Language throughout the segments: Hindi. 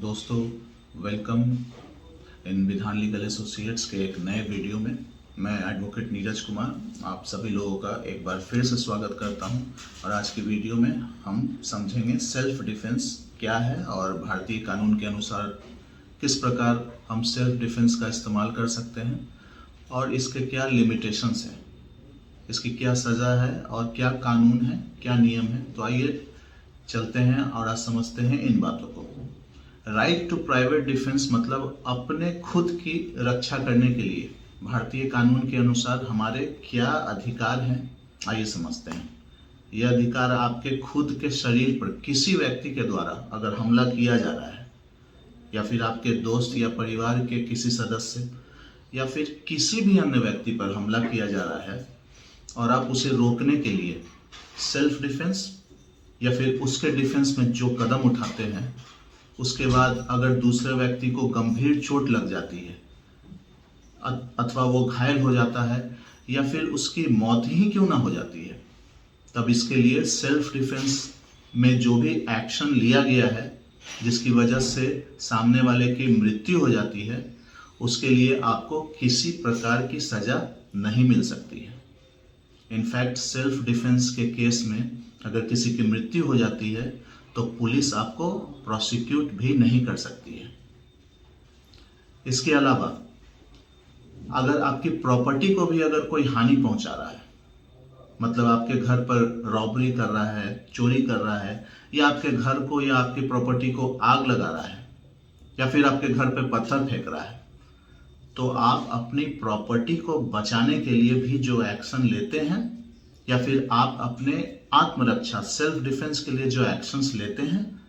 दोस्तों, वेलकम इन विधान लीगल एसोसिएट्स के एक नए वीडियो में। मैं एडवोकेट नीरज कुमार आप सभी लोगों का एक बार फिर से स्वागत करता हूं। और आज की वीडियो में हम समझेंगे सेल्फ डिफेंस क्या है और भारतीय कानून के अनुसार किस प्रकार हम सेल्फ डिफेंस का इस्तेमाल कर सकते हैं और इसके क्या लिमिटेशंस हैं, इसकी क्या सज़ा है और क्या कानून है, क्या नियम है। तो आइए चलते हैं और आज समझते हैं इन बातों को। राइट टू प्राइवेट डिफेंस मतलब अपने खुद की रक्षा करने के लिए भारतीय कानून के अनुसार हमारे क्या अधिकार हैं, आइए समझते हैं। यह अधिकार आपके खुद के शरीर पर किसी व्यक्ति के द्वारा अगर हमला किया जा रहा है या फिर आपके दोस्त या परिवार के किसी सदस्य या फिर किसी भी अन्य व्यक्ति पर हमला किया जा रहा है और आप उसे रोकने के लिए सेल्फ डिफेंस या फिर उसके डिफेंस में जो कदम उठाते हैं, उसके बाद अगर दूसरे व्यक्ति को गंभीर चोट लग जाती है अथवा वो घायल हो जाता है या फिर उसकी मौत ही क्यों ना हो जाती है, तब इसके लिए सेल्फ डिफेंस में जो भी एक्शन लिया गया है जिसकी वजह से सामने वाले की मृत्यु हो जाती है, उसके लिए आपको किसी प्रकार की सजा नहीं मिल सकती है। इनफैक्ट सेल्फ डिफेंस के केस में अगर किसी की मृत्यु हो जाती है तो पुलिस आपको प्रोसिक्यूट भी नहीं कर सकती है। इसके अलावा अगर आपकी प्रॉपर्टी को भी अगर कोई हानि पहुंचा रहा है, मतलब आपके घर पर रॉबरी कर रहा है, चोरी कर रहा है, या आपके घर को या आपकी प्रॉपर्टी को आग लगा रहा है या फिर आपके घर पे पत्थर फेंक रहा है, तो आप अपनी प्रॉपर्टी को बचाने के लिए भी जो एक्शन लेते हैं या फिर आप अपने आत्मरक्षा सेल्फ डिफेंस के लिए जो एक्शंस लेते हैं,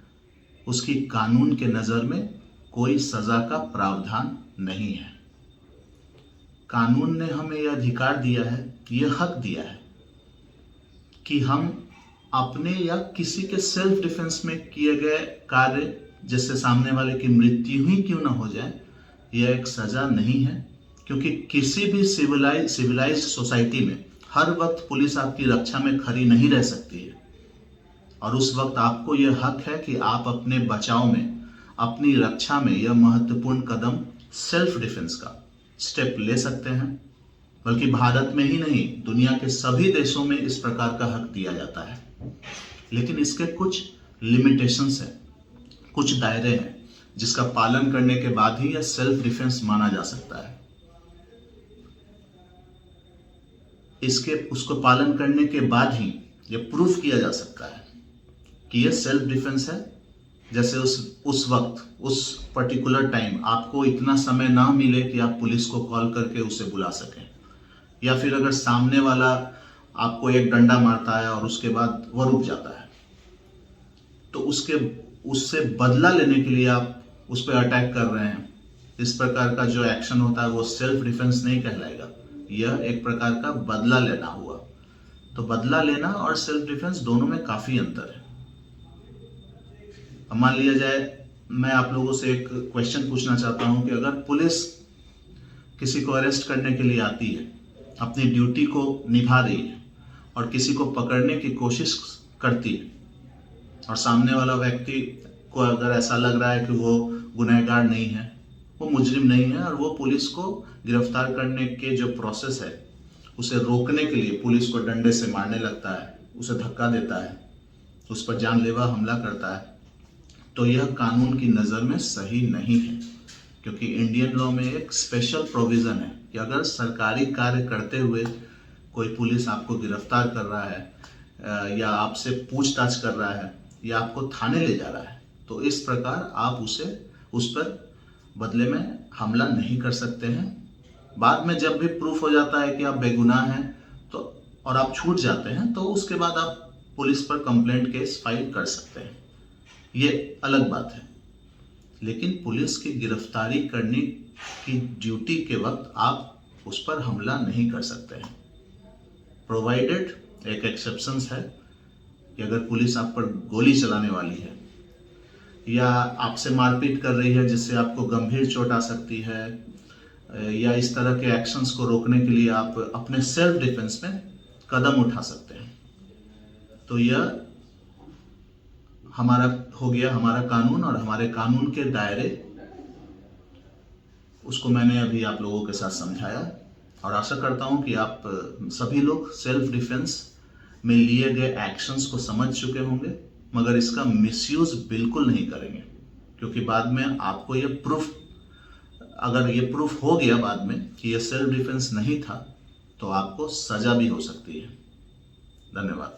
उसकी कानून के नज़र में कोई सज़ा का प्रावधान नहीं है। कानून ने हमें यह अधिकार दिया है, यह हक दिया है कि हम अपने या किसी के सेल्फ डिफेंस में किए गए कार्य जिससे सामने वाले की मृत्यु ही क्यों ना हो जाए, यह एक सज़ा नहीं है। क्योंकि किसी भी सिविलाइज्ड सोसाइटी में हर वक्त पुलिस आपकी रक्षा में खड़ी नहीं रह सकती है और उस वक्त आपको यह हक है कि आप अपने बचाव में, अपनी रक्षा में यह महत्वपूर्ण कदम सेल्फ डिफेंस का स्टेप ले सकते हैं। बल्कि भारत में ही नहीं, दुनिया के सभी देशों में इस प्रकार का हक दिया जाता है। लेकिन इसके कुछ लिमिटेशंस हैं, कुछ दायरे हैं जिसका पालन करने के बाद ही यह सेल्फ डिफेंस माना जा सकता है। उसको पालन करने के बाद ही यह प्रूफ किया जा सकता है कि यह सेल्फ डिफेंस है। जैसे उस वक्त, उस पर्टिकुलर टाइम आपको इतना समय ना मिले कि आप पुलिस को कॉल करके उसे बुला सकें, या फिर अगर सामने वाला आपको एक डंडा मारता है और उसके बाद वह रुक जाता है, तो उससे बदला लेने के लिए आप उस पर अटैक कर रहे हैं, इस प्रकार का जो एक्शन होता है वो सेल्फ डिफेंस नहीं कहलाएगा। यह एक प्रकार का बदला लेना हुआ। तो बदला लेना और सेल्फ डिफेंस दोनों में काफी अंतर है। अब मान लिया जाए, मैं आप लोगों से एक क्वेश्चन पूछना चाहता हूं कि अगर पुलिस किसी को अरेस्ट करने के लिए आती है, अपनी ड्यूटी को निभा रही है और किसी को पकड़ने की कोशिश करती है और सामने वाला व्यक्ति को अगर ऐसा लग रहा है कि वो गुनहगार नहीं है, वो मुजरिम नहीं है और वो पुलिस को गिरफ्तार करने के जो प्रोसेस है उसे रोकने के लिए पुलिस को डंडे से मारने लगता है, उसे धक्का देता है, उस पर जानलेवा हमला करता है, तो यह कानून की नज़र में सही नहीं है। क्योंकि इंडियन लॉ में एक स्पेशल प्रोविज़न है कि अगर सरकारी कार्य करते हुए कोई पुलिस आपको गिरफ्तार कर रहा है या आपसे पूछताछ कर रहा है या आपको थाने ले जा रहा है, तो इस प्रकार आप उस पर बदले में हमला नहीं कर सकते हैं। बाद में जब भी प्रूफ हो जाता है कि आप बेगुनाह हैं तो और आप छूट जाते हैं, तो उसके बाद आप पुलिस पर कंप्लेंट केस फाइल कर सकते हैं, ये अलग बात है। लेकिन पुलिस की गिरफ्तारी करने की ड्यूटी के वक्त आप उस पर हमला नहीं कर सकते हैं। प्रोवाइडेड, एक एक्सेप्शंस है कि अगर पुलिस आप पर गोली चलाने वाली है या आपसे मारपीट कर रही है जिससे आपको गंभीर चोट आ सकती है, या इस तरह के एक्शंस को रोकने के लिए आप अपने सेल्फ डिफेंस में कदम उठा सकते हैं, तो यह हमारा हो गया हमारा कानून, और हमारे कानून के दायरे, उसको मैंने अभी आप लोगों के साथ समझाया। और आशा करता हूं कि आप सभी लोग सेल्फ डिफेंस में लिए गए एक्शंस को समझ चुके होंगे, मगर इसका मिसयूज बिल्कुल नहीं करेंगे, क्योंकि बाद में आपको ये प्रूफ, अगर ये प्रूफ हो गया बाद में कि ये सेल्फ डिफेंस नहीं था, तो आपको सजा भी हो सकती है। धन्यवाद।